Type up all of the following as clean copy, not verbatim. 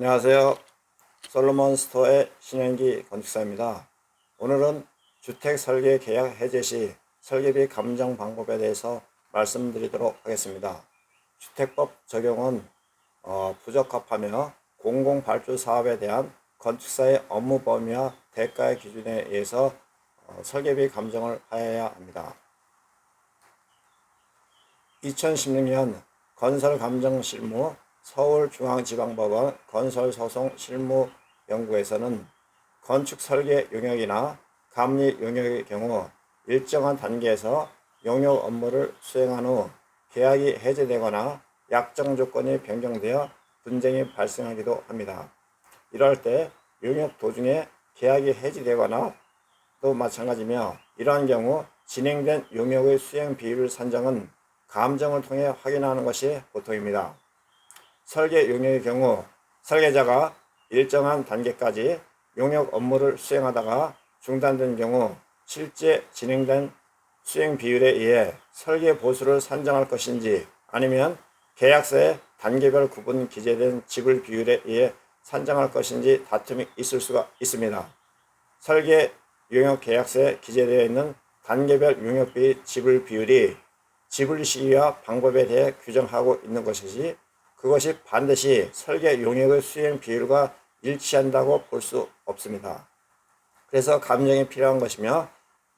안녕하세요. 솔로몬 스토어의 신현기 건축사입니다. 오늘은 주택 설계 계약 해제 시 설계비 감정 방법에 대해서 말씀드리도록 하겠습니다. 주택법 적용은 부적합하며 공공발주 사업에 대한 건축사의 업무 범위와 대가의 기준에 의해서 설계비 감정을 하여야 합니다. 2016년 건설감정실무 서울중앙지방법원 건설소송실무연구에서는 건축설계 용역이나 감리 용역의 경우 일정한 단계에서 용역 업무를 수행한 후 계약이 해제되거나 약정 조건이 변경되어 분쟁이 발생하기도 합니다. 이럴 때 용역 도중에 계약이 해지되거나 또 마찬가지며 이러한 경우 진행된 용역의 수행 비율 산정은 감정을 통해 확인하는 것이 보통입니다. 설계 용역의 경우 설계자가 일정한 단계까지 용역 업무를 수행하다가 중단된 경우 실제 진행된 수행 비율에 의해 설계 보수를 산정할 것인지 아니면 계약서에 단계별 구분 기재된 지불 비율에 의해 산정할 것인지 다툼이 있을 수가 있습니다. 설계 용역 계약서에 기재되어 있는 단계별 용역비 지불 비율이 지불 시기와 방법에 대해 규정하고 있는 것이지 그것이 반드시 설계 용역의 수행 비율과 일치한다고 볼 수 없습니다. 그래서 감정이 필요한 것이며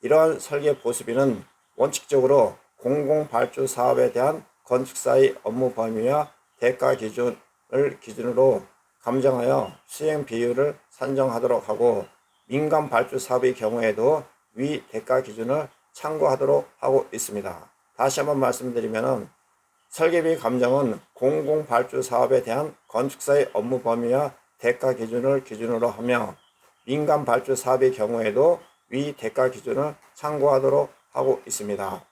이러한 설계 보수비는 원칙적으로 공공발주 사업에 대한 건축사의 업무 범위와 대가 기준을 기준으로 감정하여 수행 비율을 산정하도록 하고 민간 발주 사업의 경우에도 위 대가 기준을 참고하도록 하고 있습니다. 다시 한번 말씀드리면 설계비 감정은 공공발주 사업에 대한 건축사의 업무 범위와 대가 기준을 기준으로 하며 민간 발주 사업의 경우에도 위 대가 기준을 참고하도록 하고 있습니다.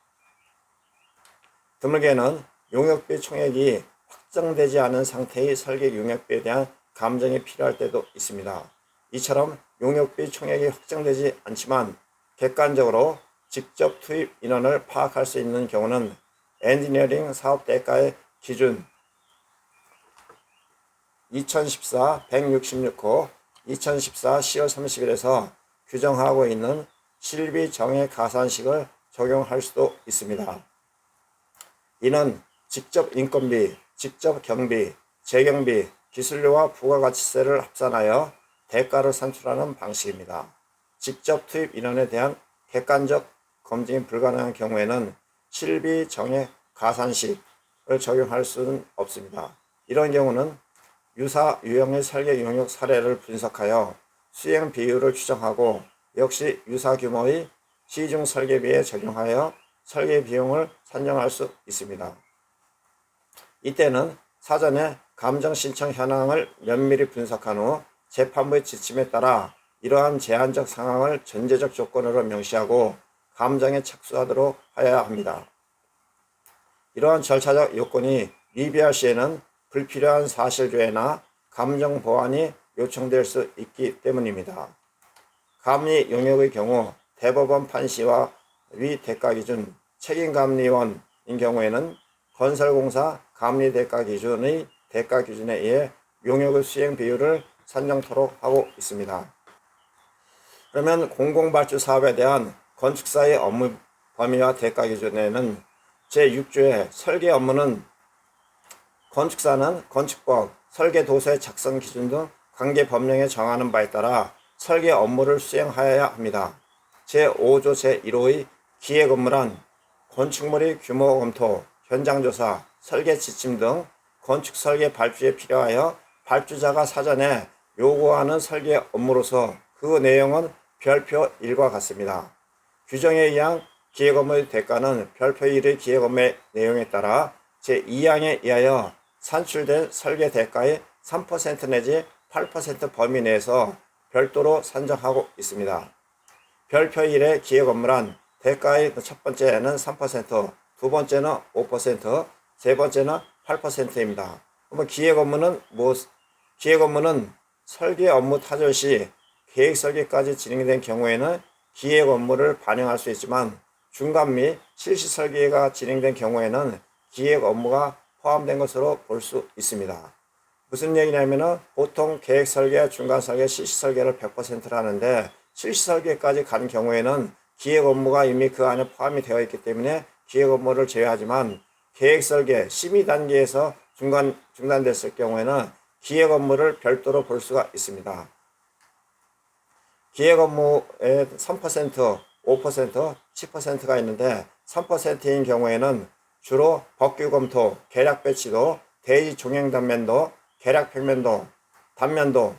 드물게는 용역비 총액이 확정되지 않은 상태의 설계 용역비에 대한 감정이 필요할 때도 있습니다. 이처럼 용역비 총액이 확정되지 않지만 객관적으로 직접 투입 인원을 파악할 수 있는 경우는 엔지니어링 사업 대가의 기준 2014-166호 2014 10월 30일에서 규정하고 있는 실비 정액 가산식을 적용할 수도 있습니다. 이는 직접 인건비, 직접 경비, 재경비, 기술료와 부가가치세를 합산하여 대가를 산출하는 방식입니다. 직접 투입 인원에 대한 객관적 검증이 불가능한 경우에는 실비 정액 가산식을 적용할 수는 없습니다. 이런 경우는 유사 유형의 설계 용역 사례를 분석하여 수행 비율을 추정하고 역시 유사 규모의 시중 설계비에 적용하여 설계 비용을 산정할 수 있습니다. 이때는 사전에 감정 신청 현황을 면밀히 분석한 후 재판부의 지침에 따라 이러한 제한적 상황을 전제적 조건으로 명시하고 감정에 착수하도록 하여야 합니다. 이러한 절차적 요건이 미비할 시에는 불필요한 사실조회나 감정 보완이 요청될 수 있기 때문입니다. 감리 용역의 경우 대법원 판시와 위 대가 기준 책임감리원인 경우에는 건설공사 감리 대가 기준의 대가 기준에 의해 용역의 수행 비율을 산정토록 하고 있습니다. 그러면 공공발주 사업에 대한 건축사의 업무 범위와 대가 기준에는 제6조의 설계 업무는 건축사는 건축법, 설계도서의 작성 기준 등 관계 법령에 정하는 바에 따라 설계 업무를 수행하여야 합니다. 제5조 제1호의 기획 업무란 건축물의 규모 검토, 현장조사, 설계 지침 등 건축 설계 발주에 필요하여 발주자가 사전에 요구하는 설계 업무로서 그 내용은 별표 1과 같습니다. 규정에 의한 기획 업무의 대가는 별표 1의 기획 업무의 내용에 따라 제2항에 의하여 산출된 설계 대가의 3% 내지 8% 범위 내에서 별도로 산정하고 있습니다. 별표 1의 기획 업무란 대가의 첫 번째는 3%, 두 번째는 5%, 세 번째는 8%입니다. 그러면 기획 업무는 설계 업무 타결 시 계획 설계까지 진행된 경우에는 기획 업무를 반영할 수 있지만 중간 및 실시 설계가 진행된 경우에는 기획 업무가 포함된 것으로 볼 수 있습니다. 무슨 얘기냐면은 보통 계획 설계, 중간 설계, 실시 설계를 100%를 하는데 실시 설계까지 간 경우에는 기획 업무가 이미 그 안에 포함이 되어 있기 때문에 기획 업무를 제외하지만 계획 설계 심의 단계에서 중단됐을 경우에는 기획 업무를 별도로 볼 수가 있습니다. 기획 업무의 3%, 5%, 10%가 있는데 3%인 경우에는 주로 법규 검토, 계략 배치도, 대지 종행 단면도, 계략 평면도, 단면도,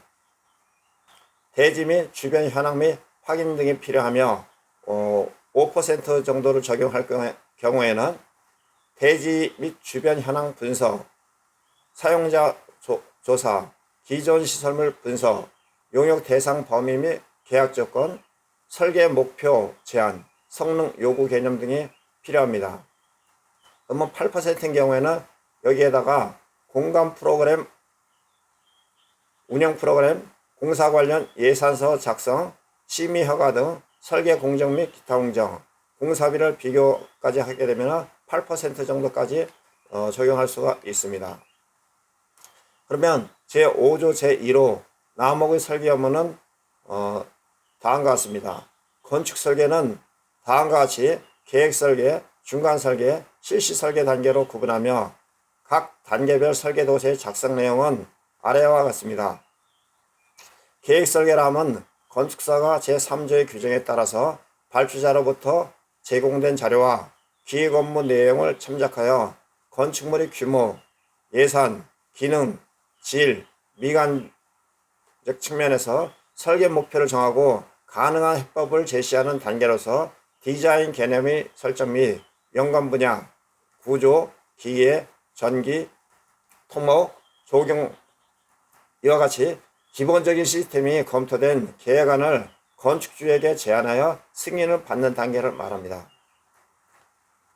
대지 및 주변 현황 및 확인 등이 필요하며 5% 정도를 적용할 경우에는 대지 및 주변 현황 분석, 사용자 조사, 기존 시설물 분석, 용역 대상 범위 및 계약 조건, 설계 목표 제한, 성능 요구 개념 등이 필요합니다. 그러면 8%인 경우에는 여기에다가 공간 프로그램, 운영 프로그램, 공사 관련 예산서 작성, 심의 허가 등 설계 공정 및 기타 공정, 공사비를 비교까지 하게 되면 8% 정도까지 적용할 수가 있습니다. 그러면 제5조 제1호 나목의 설계 업무는 다음과 같습니다. 건축 설계는 다음과 같이 계획 설계, 중간 설계, 실시 설계 단계로 구분하며 각 단계별 설계 도서의 작성 내용은 아래와 같습니다. 계획 설계라 함은 건축사가 제3조의 규정에 따라서 발주자로부터 제공된 자료와 기획 업무 내용을 참작하여 건축물의 규모, 예산, 기능, 질, 미관적 측면에서 설계 목표를 정하고 가능한 해법을 제시하는 단계로서 디자인 개념의 설정 및 연관 분야, 구조, 기계, 전기, 토목, 조경 이와 같이 기본적인 시스템이 검토된 계획안을 건축주에게 제안하여 승인을 받는 단계를 말합니다.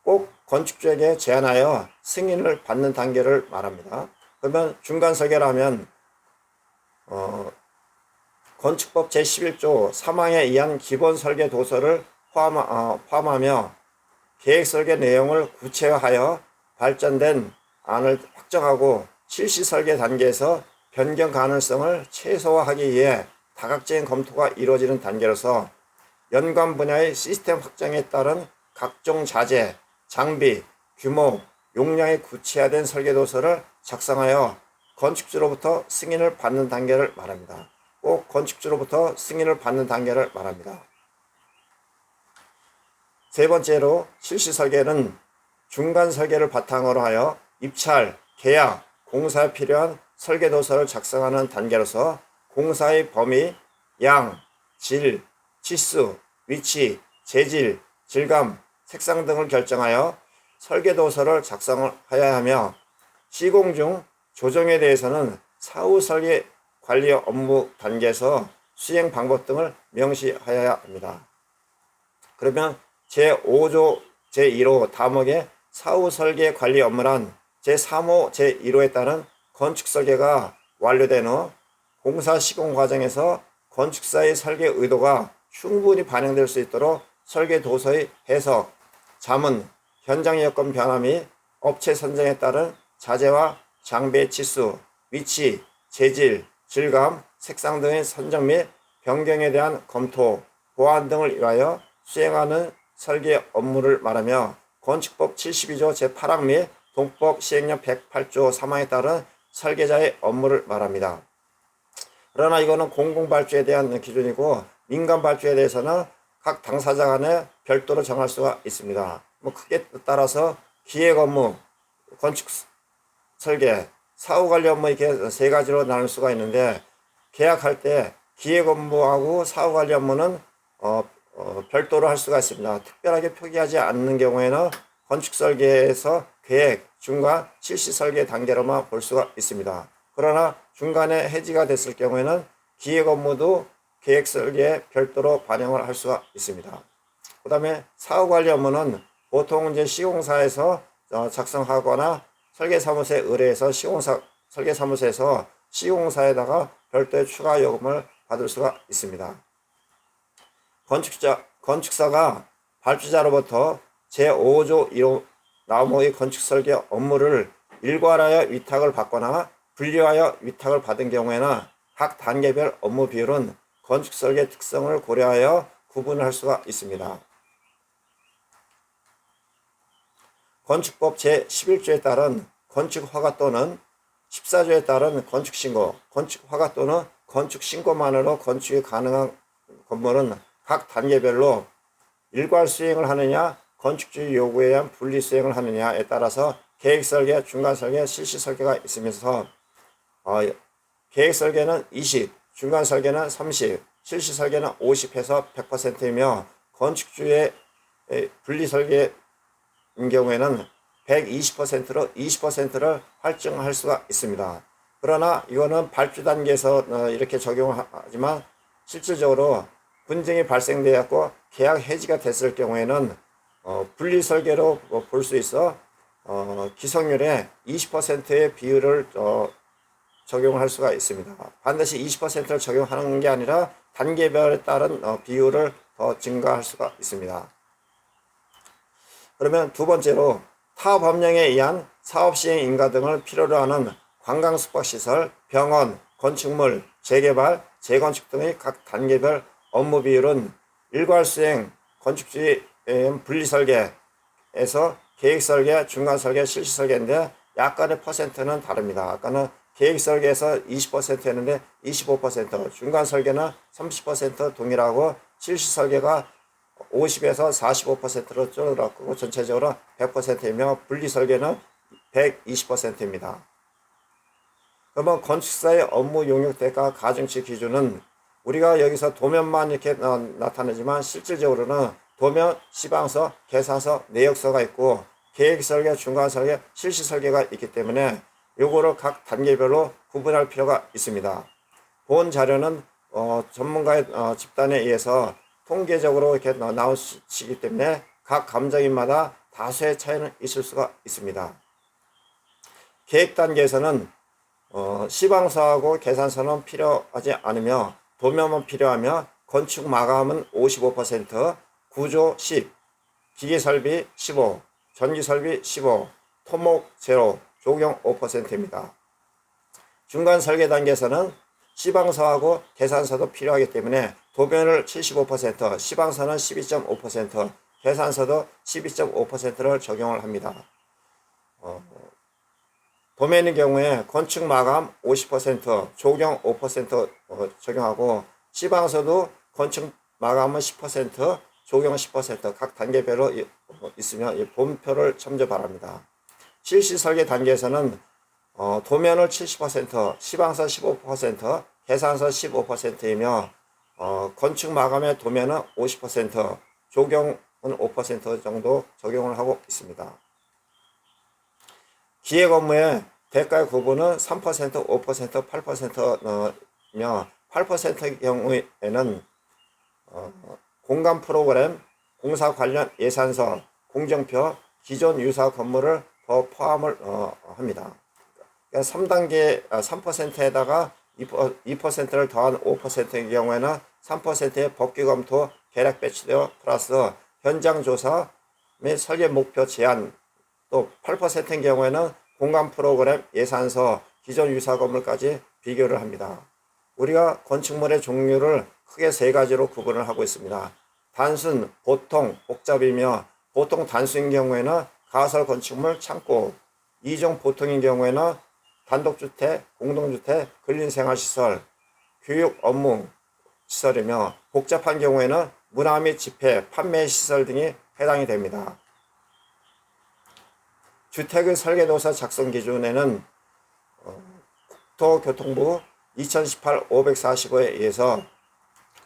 꼭 건축주에게 제안하여 승인을 받는 단계를 말합니다. 그러면 중간 설계를 하면 건축법 제11조 3항에 의한 기본 설계 도서를 포함하며 계획 설계 내용을 구체화하여 발전된 안을 확정하고 실시 설계 단계에서 변경 가능성을 최소화하기 위해 다각적인 검토가 이루어지는 단계로서 연관 분야의 시스템 확장에 따른 각종 자재, 장비, 규모, 용량이 구체화된 설계도서를 작성하여 건축주로부터 승인을 받는 단계를 말합니다. 꼭 건축주로부터 승인을 받는 단계를 말합니다. 세 번째로 실시 설계는 중간 설계를 바탕으로 하여 입찰, 계약, 공사에 필요한 설계도서를 작성하는 단계로서 공사의 범위, 양, 질, 치수, 위치, 재질, 질감, 색상 등을 결정하여 설계도서를 작성하여야 하며 시공 중 조정에 대해서는 사후 설계 관리 업무 단계에서 수행 방법 등을 명시하여야 합니다. 그러면 제5조 제1호 다목의 사후 설계 관리 업무란 제3호 제1호에 따른 건축 설계가 완료된 후 공사 시공 과정에서 건축사의 설계 의도가 충분히 반영될 수 있도록 설계 도서의 해석, 자문, 현장 여건 변화 및 업체 선정에 따른 자재와 장비의 치수, 위치, 재질, 질감, 색상 등의 선정 및 변경에 대한 검토, 보완 등을 위하여 수행하는 설계 업무를 말하며 건축법 72조 제8항 및 동법 시행령 108조 3항에 따른 설계자의 업무를 말합니다. 그러나 이거는 공공발주에 대한 기준이고 민간발주에 대해서는 각 당사자 간에 별도로 정할 수가 있습니다. 크게 따라서 기획 업무, 건축 설계, 사후관리 업무 이렇게 세 가지로 나눌 수가 있는데 계약할 때 기획 업무하고 사후관리 업무는 별도로 할 수가 있습니다. 특별하게 표기하지 않는 경우에는 건축 설계에서 계획, 중간, 실시 설계 단계로만 볼 수가 있습니다. 그러나 중간에 해지가 됐을 경우에는 기획 업무도 계획 설계에 별도로 반영을 할 수가 있습니다. 그 다음에 사후관리 업무는 보통 이제 시공사에서 작성하거나 설계사무소에 의뢰해서 설계사무소에서 시공사에다가 별도의 추가 요금을 받을 수가 있습니다. 건축사가 발주자로부터 제5조 1호 나무의 건축 설계 업무를 일괄하여 위탁을 받거나 분리하여 위탁을 받은 경우에는 각 단계별 업무 비율은 건축 설계 특성을 고려하여 구분할 수가 있습니다. 건축법 제11조에 따른 건축허가 또는 14조에 따른 건축신고, 건축허가 또는 건축신고만으로 건축이 가능한 건물은 각 단계별로 일괄 수행을 하느냐, 건축주의 요구에 의한 분리 수행을 하느냐에 따라서 계획설계, 중간설계, 실시설계가 있으면서 계획설계는 20, 중간설계는 30, 실시설계는 50에서 100%이며 건축주의 분리설계인 경우에는 120%로 20%를 할증할 수가 있습니다. 그러나 이거는 발주 단계에서 이렇게 적용하지만 실질적으로 분쟁이 발생되었고 계약 해지가 됐을 경우에는 분리설계로 볼 수 있어 기성률의 20%의 비율을 적용할 수가 있습니다. 반드시 20%를 적용하는 게 아니라 단계별에 따른 비율을 더 증가할 수가 있습니다. 그러면 두 번째로 타 법령에 의한 사업시행 인가 등을 필요로 하는 관광숙박시설, 병원, 건축물, 재개발, 재건축 등의 각 단계별 업무 비율은 일괄수행, 건축주의 분리설계에서 계획설계, 중간설계, 실시설계인데 약간의 퍼센트는 다릅니다. 아까는 계획설계에서 20%였는데 25%, 중간설계는 30% 동일하고 실시설계가 50에서 45%로 줄어들었고 전체적으로 100%이며 분리설계는 120%입니다. 그러면 건축사의 업무 용역 대가 가중치 기준은 우리가 여기서 도면만 이렇게 나타내지만 실질적으로는 도면, 시방서, 계산서, 내역서가 있고 계획설계, 중간설계, 실시설계가 있기 때문에 요거를 각 단계별로 구분할 필요가 있습니다. 본 자료는 전문가의 집단에 의해서 통계적으로 이렇게 나오시기 때문에 각 감정인마다 다수의 차이는 있을 수가 있습니다. 계획 단계에서는 시방서하고 계산서는 필요하지 않으며 도면만 필요하며 건축 마감은 55%, 구조 10, 기계설비 15, 전기설비 15, 토목 0, 조경 5%입니다. 중간 설계 단계에서는 시방서하고 계산서도 필요하기 때문에 도면을 75%, 시방서는 12.5%, 계산서도 12.5%를 적용을 합니다. 도면의 경우에 건축 마감 50%, 조경 5% 적용하고 시방서도 건축 마감은 10%, 조경 10% 각 단계별로 있으며 본표를 참조 바랍니다. 실시 설계 단계에서는 도면을 70%, 시방서 15%, 계산서 15%이며 건축 마감의 도면은 50%, 조경은 5% 정도 적용을 하고 있습니다. 기획 업무의 대가의 구분은 3%, 5%, 8%며 8%의 경우에는 공간 프로그램, 공사 관련 예산서, 공정표, 기존 유사 건물을 더 포함을 합니다. 그러니까 3단계 3%에다가 2%를 더한 5%의 경우에는 3%의 법규 검토, 계략 배치되어 플러스 현장 조사 및 설계 목표 제한, 또 8%인 경우에는 공간 프로그램, 예산서, 기존 유사 건물까지 비교를 합니다. 우리가 건축물의 종류를 크게 세 가지로 구분을 하고 있습니다. 단순, 보통, 복잡이며 보통 단순인 경우에는 가설 건축물, 창고, 2종 보통인 경우에는 단독주택, 공동주택, 근린생활시설, 교육 업무 시설이며 복잡한 경우에는 문화 및 집회, 판매 시설 등이 해당이 됩니다. 주택의 설계도서 작성 기준에는 국토교통부 2018-545에 의해서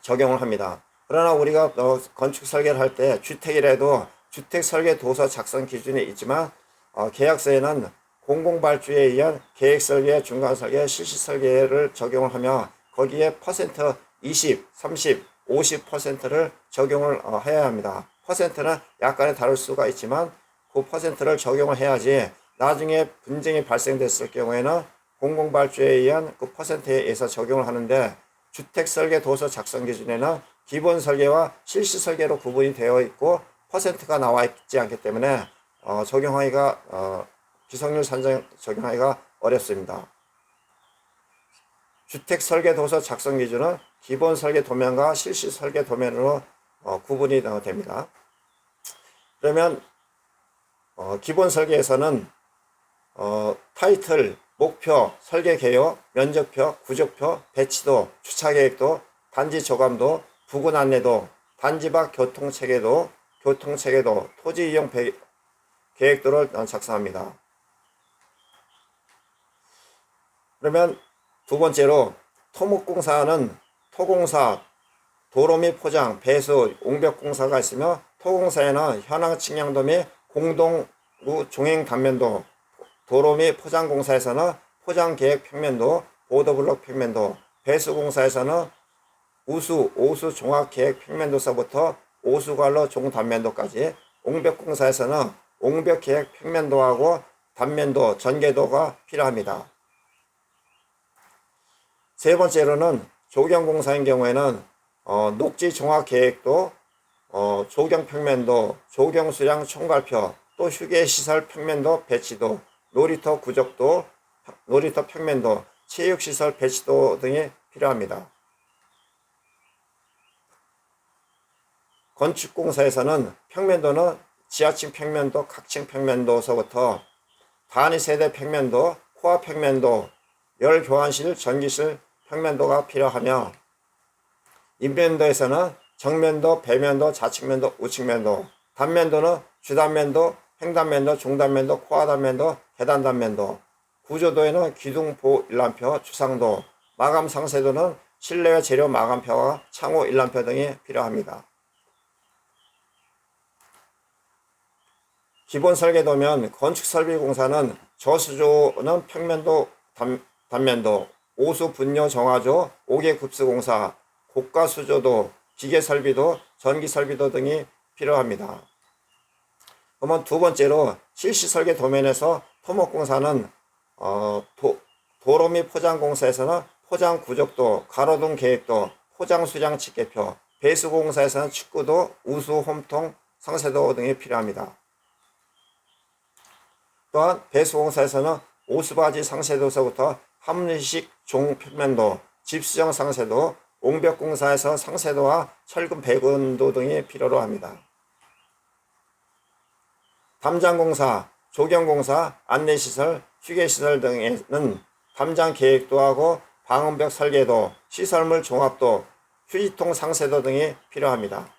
적용을 합니다. 그러나 우리가 건축 설계를 할 때 주택이라도 주택 설계 도서 작성 기준이 있지만 계약서에는 공공발주에 의한 계획 설계, 중간 설계, 실시 설계를 적용을 하며 거기에 퍼센트 20, 30, 50%를 적용을 해야 합니다. 퍼센트는 약간의 다를 수가 있지만 그 퍼센트를 적용을 해야지 나중에 분쟁이 발생됐을 경우에는 공공발주에 의한 그 퍼센트에 의해서 적용을 하는데 주택 설계 도서 작성 기준에는 기본 설계와 실시 설계로 구분이 되어 있고 퍼센트가 나와 있지 않기 때문에 적용하기가 기성률 산정 적용하기가 어렵습니다. 주택 설계 도서 작성 기준은 기본 설계 도면과 실시 설계 도면으로 구분이 됩니다. 그러면 기본 설계에서는 타이틀, 목표, 설계 개요, 면적표, 구조표, 배치도, 주차 계획도, 단지 조감도, 부근 안내도, 단지 밖 교통 체계도, 토지 이용 계획도를 작성합니다. 그러면 두 번째로 토목공사는 토공사, 도로 및 포장, 배수, 옹벽공사가 있으며 토공사에는 현황 측량도 및 공동구 종행 단면도, 도로 및 포장공사에서는 포장계획 평면도, 보도블록 평면도, 배수공사에서는 오수 종합계획 평면도서부터 오수관로 종단면도까지, 옹벽공사에서는 옹벽계획 평면도하고 단면도, 전개도가 필요합니다. 세 번째로는 조경공사인 경우에는 녹지 종합계획도, 조경평면도, 조경수량 총괄표, 또 휴게시설 평면도, 배치도, 놀이터 구적도, 놀이터 평면도, 체육시설 배치도 등이 필요합니다. 건축공사에서는 평면도는 지하층 평면도, 각층 평면도서부터 단위세대 평면도, 코아 평면도, 열교환실, 전기실 평면도가 필요하며, 인면도에서는 정면도, 배면도, 좌측면도, 우측면도, 단면도는 주단면도, 횡단면도, 중단면도, 코아단면도, 계단단면도, 구조도에는 기둥보 일람표, 주상도, 마감 상세도는 실내외 재료 마감표와 창호 일람표 등이 필요합니다. 기본 설계도면 건축설비공사는 저수조는 평면도, 단면도, 오수 분뇨 정화조, 옥외급수공사, 고가수조도, 기계설비도, 전기설비도 등이 필요합니다. 그러면 두 번째로 실시설계 도면에서 토목공사는 도로 및 포장공사에서는 포장구적도, 가로등 계획도, 포장수량 집계표, 배수공사에서는 축구도, 우수, 홈통, 상세도 등이 필요합니다. 또한 배수공사에서는 오수바지 상세도서부터 함리식 종평면도, 집수정 상세도, 옹벽공사에서 상세도와 철근 배근도 등이 필요로 합니다. 담장공사, 조경공사, 안내시설, 휴게시설 등에는 담장 계획도 하고 방음벽 설계도, 시설물 종합도, 휴지통 상세도 등이 필요합니다.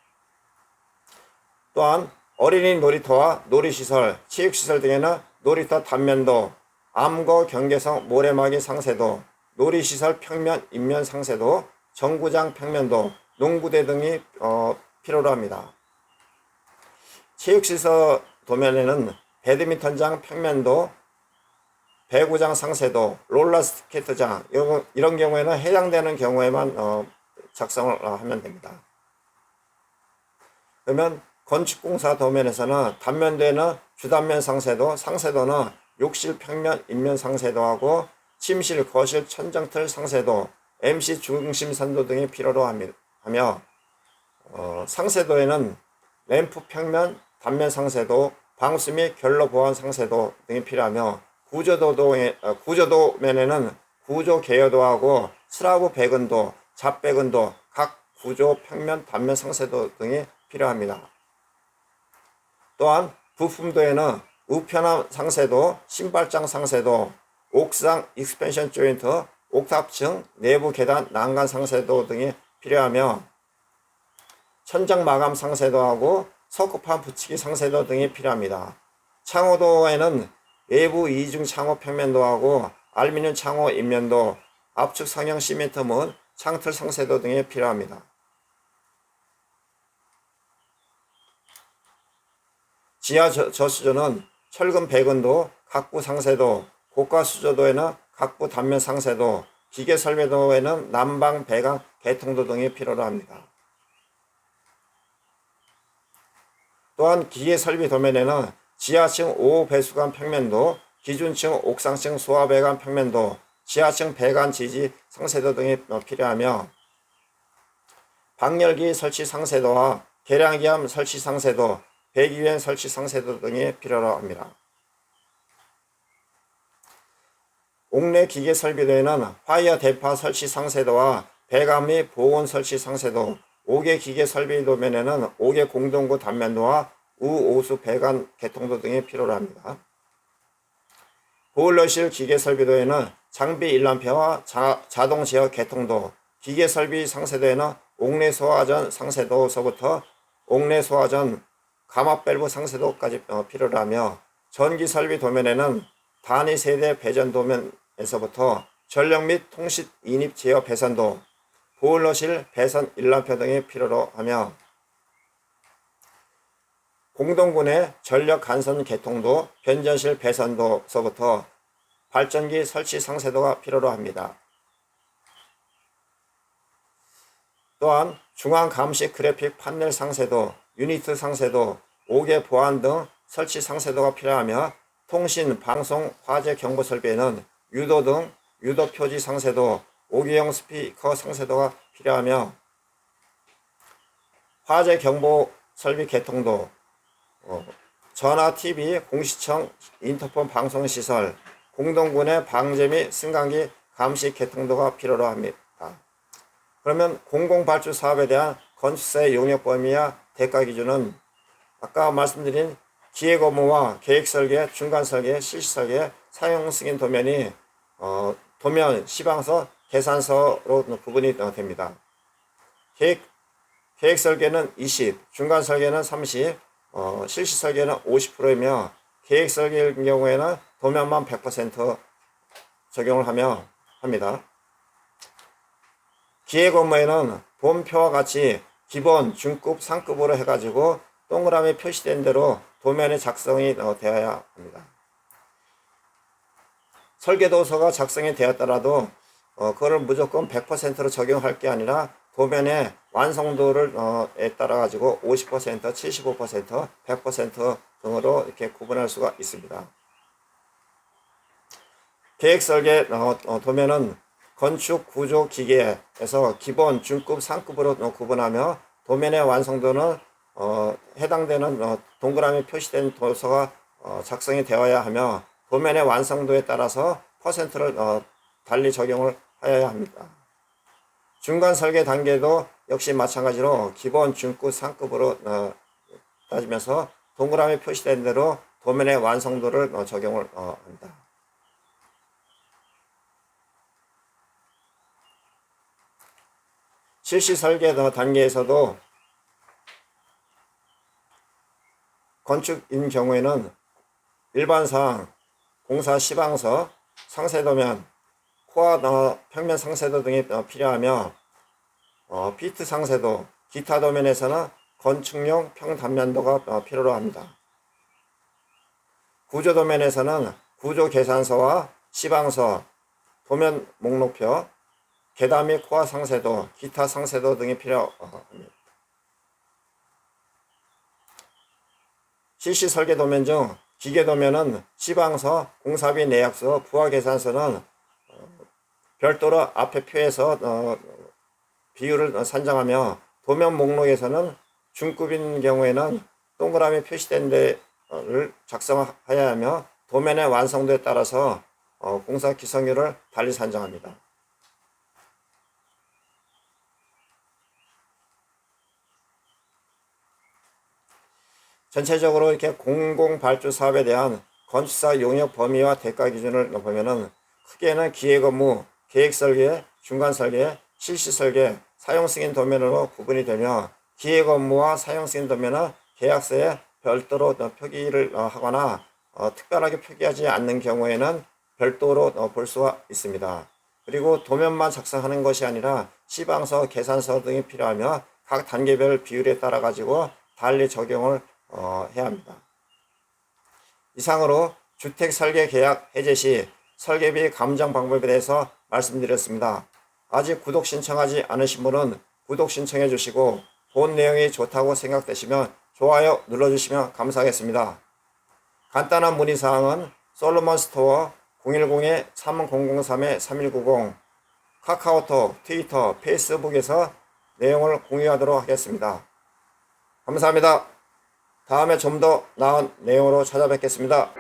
또한 어린이 놀이터와 놀이시설, 체육시설 등에는 놀이터 단면도, 암거 경계성 모래막이 상세도, 놀이시설 평면 인면 상세도, 정구장 평면도, 농구대 등이 필요로 합니다. 체육시설 도면에는 배드민턴장 평면도, 배구장 상세도, 롤러스케이트장 이런 경우에는 해당되는 경우에만 작성을 하면 됩니다. 그러면 건축공사 도면에서는 단면도에는 주단면 상세도, 상세도는 욕실 평면 인면 상세도하고 침실, 거실, 천정틀 상세도, MC 중심 선도 등이 필요로 하며 상세도에는 램프 평면 단면 상세도, 방수 및 결로 보완 상세도 등이 필요하며 구조도면에는 구조 개요도하고 슬라브 배근도, 잡배근도, 각 구조 평면 단면 상세도 등이 필요합니다. 또한 부품도에는 우편함 상세도, 신발장 상세도, 옥상 익스펜션 조인트, 옥탑층, 내부 계단, 난간 상세도 등이 필요하며 천장 마감 상세도하고 석고판 붙이기 상세도 등이 필요합니다. 창호도에는 외부 이중 창호 평면도하고 알루미늄 창호 인면도, 압축 성형 시멘트 문, 창틀 상세도 등이 필요합니다. 지하 저수조는 철근 배근도, 각부 상세도, 고가 수조도에는 각부 단면 상세도, 기계 설계도에는 난방, 배관, 개통도 등이 필요로 합니다. 또한 기계 설비 도면에는 지하층 5호 배수관 평면도, 기준층 옥상층 소화배관 평면도, 지하층 배관 지지 상세도 등이 필요하며 방열기 설치 상세도와 계량기암 설치 상세도, 배기유엔 설치 상세도 등이 필요로 합니다. 옥내 기계 설비도에는 화이어 대파 설치 상세도와 배관 및 보온 설치 상세도, 옥외 기계 설비 도면에는 옥외 공동구 단면도와 우오수 배관 개통도 등이 필요로 합니다. 보일러실 기계 설비도에는 장비 일람표와 자동 제어 개통도, 기계 설비 상세도에는 옥내 소화전 상세도서부터 옥내 소화전 감압 밸브 상세도까지 필요로 하며, 전기 설비 도면에는 단위 세대 배전 도면에서부터 전력 및 통신 인입 제어 배선도, 보일러실 배선 일람표 등이 필요로 하며, 공동구 내 전력 간선 개통도, 변전실 배선도서부터 발전기 설치 상세도가 필요로 합니다. 또한 중앙 감시 그래픽 판넬 상세도, 유니트 상세도, 옥외 보안 등 설치 상세도가 필요하며, 통신, 방송, 화재 경보 설비에는 유도 등 유도 표지 상세도, 옥외형 스피커 상세도가 필요하며, 화재 경보 설비 개통도, 전화, TV, 공시청, 인터폰 방송 시설, 공동구 내 방제 및 승강기 감시 개통도가 필요로 합니다. 그러면 공공발주 사업에 대한 건축사의 용역 범위와 대가 기준은 아까 말씀드린 기획 업무와 계획 설계, 중간 설계, 실시 설계, 사용 승인 도면이 도면, 시방서, 계산서로 구분이 됩니다. 계획 설계는 20, 중간 설계는 30, 실시 설계는 50%이며, 계획 설계의 경우에는 도면만 100% 적용을 합니다. 기획 업무에는 본표와 같이 기본, 중급, 상급으로 해가지고 동그라미 표시된 대로 도면의 작성이 되어야 합니다. 설계도서가 작성이 되었더라도 그거를 무조건 100%로 적용할 게 아니라 도면의 완성도를 따라 가지고 50%, 75%, 100% 등으로 이렇게 구분할 수가 있습니다. 계획 설계 도면은 건축 구조 기계에서 기본, 중급, 상급으로 구분하며, 도면의 완성도는 해당되는 동그라미 표시된 도서가 작성이 되어야 하며, 도면의 완성도에 따라서 퍼센트를 달리 적용을 하여야 합니다. 중간 설계 단계도 역시 마찬가지로 기본, 중급, 상급으로 따지면서 동그라미 표시된 대로 도면의 완성도를 적용을 합니다. 실시 설계 단계에서도 건축인 경우에는 일반사항, 공사 시방서, 상세도면, 코어 평면 상세도 등이 필요하며, 피트 상세도, 기타 도면에서는 건축용 평단면도가 필요로 합니다. 구조 도면에서는 구조 계산서와 시방서, 도면 목록표, 계단 및 코어 상세도, 기타 상세도 등이 필요합니다. 실시 설계 도면 중 기계 도면은 시방서, 공사비 내역서, 부하 계산서는 별도로 앞에 표에서 비율을 산정하며, 도면 목록에서는 중급인 경우에는 동그라미 표시된 데를 작성하여야 하며, 도면의 완성도에 따라서 공사 기성률을 달리 산정합니다. 전체적으로 이렇게 공공발주 사업에 대한 건축사 용역 범위와 대가 기준을 보면은 크게는 기획 업무, 계획 설계, 중간 설계, 실시 설계, 사용 승인 도면으로 구분이 되며, 기획 업무와 사용 승인 도면은 계약서에 별도로 표기를 하거나 특별하게 표기하지 않는 경우에는 별도로 볼 수가 있습니다. 그리고 도면만 작성하는 것이 아니라 시방서, 계산서 등이 필요하며 각 단계별 비율에 따라 가지고 달리 적용을 해야 합니다. 이상으로 주택 설계 계약 해제 시 설계비 감정 방법에 대해서 말씀드렸습니다. 아직 구독 신청하지 않으신 분은 구독 신청해 주시고, 본 내용이 좋다고 생각되시면 좋아요 눌러주시면 감사하겠습니다. 간단한 문의사항은 솔로몬 스토어 010-3003-3190, 카카오톡, 트위터, 페이스북에서 내용을 공유하도록 하겠습니다. 감사합니다. 다음에 좀 더 나은 내용으로 찾아뵙겠습니다.